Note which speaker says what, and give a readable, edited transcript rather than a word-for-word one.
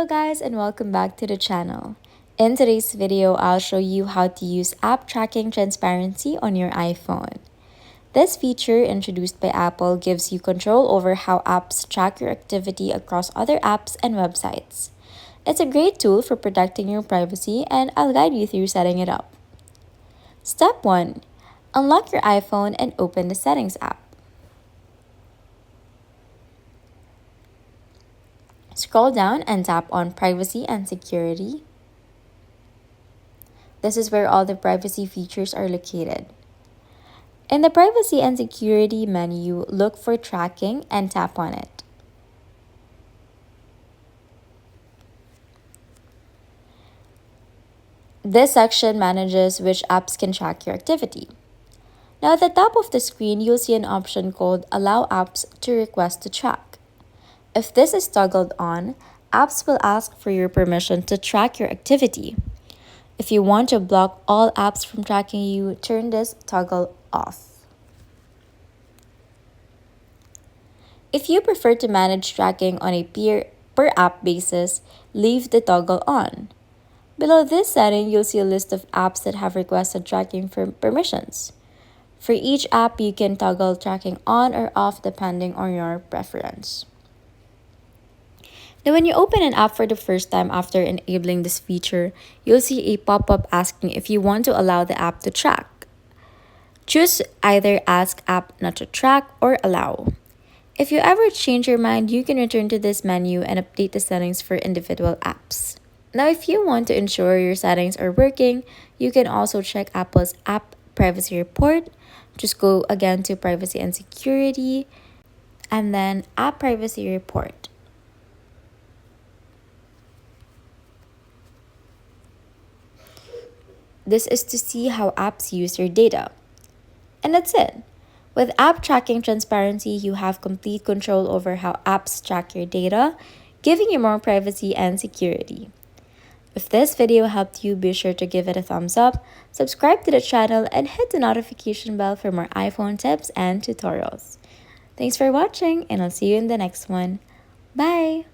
Speaker 1: guys, and welcome back to the channel. In today's video, I'll show you how to use app tracking transparency on your iPhone. This feature, introduced by Apple, gives you control over how apps track your activity across other apps and websites. It's a great tool for protecting your privacy, and I'll guide you through setting it up. Step 1. Unlock your iPhone and open the Settings app. Scroll down and tap on Privacy and Security. This is where all the privacy features are located. In the Privacy and Security menu, look for Tracking and tap on it. This section manages which apps can track your activity. Now at the top of the screen, you'll see an option called Allow Apps to Request to Track. If this is toggled on, apps will ask for your permission to track your activity. If you want to block all apps from tracking you, turn this toggle off. If you prefer to manage tracking on a per app basis, leave the toggle on. Below this setting, you'll see a list of apps that have requested tracking for permissions. For each app, you can toggle tracking on or off depending on your preference. Now, when you open an app for the first time after enabling this feature, you'll see a pop-up asking if you want to allow the app to track. Choose either Ask App Not to Track or Allow. If you ever change your mind, you can return to this menu and update the settings for individual apps. Now, if you want to ensure your settings are working, you can also check Apple's App Privacy Report. Just go again to Privacy and Security, and then App Privacy Report. This is to see how apps use your data. And that's it. With app tracking transparency, you have complete control over how apps track your data, giving you more privacy and security. If this video helped you, be sure to give it a thumbs up, subscribe to the channel, and hit the notification bell for more iPhone tips and tutorials. Thanks for watching, and I'll see you in the next one. Bye!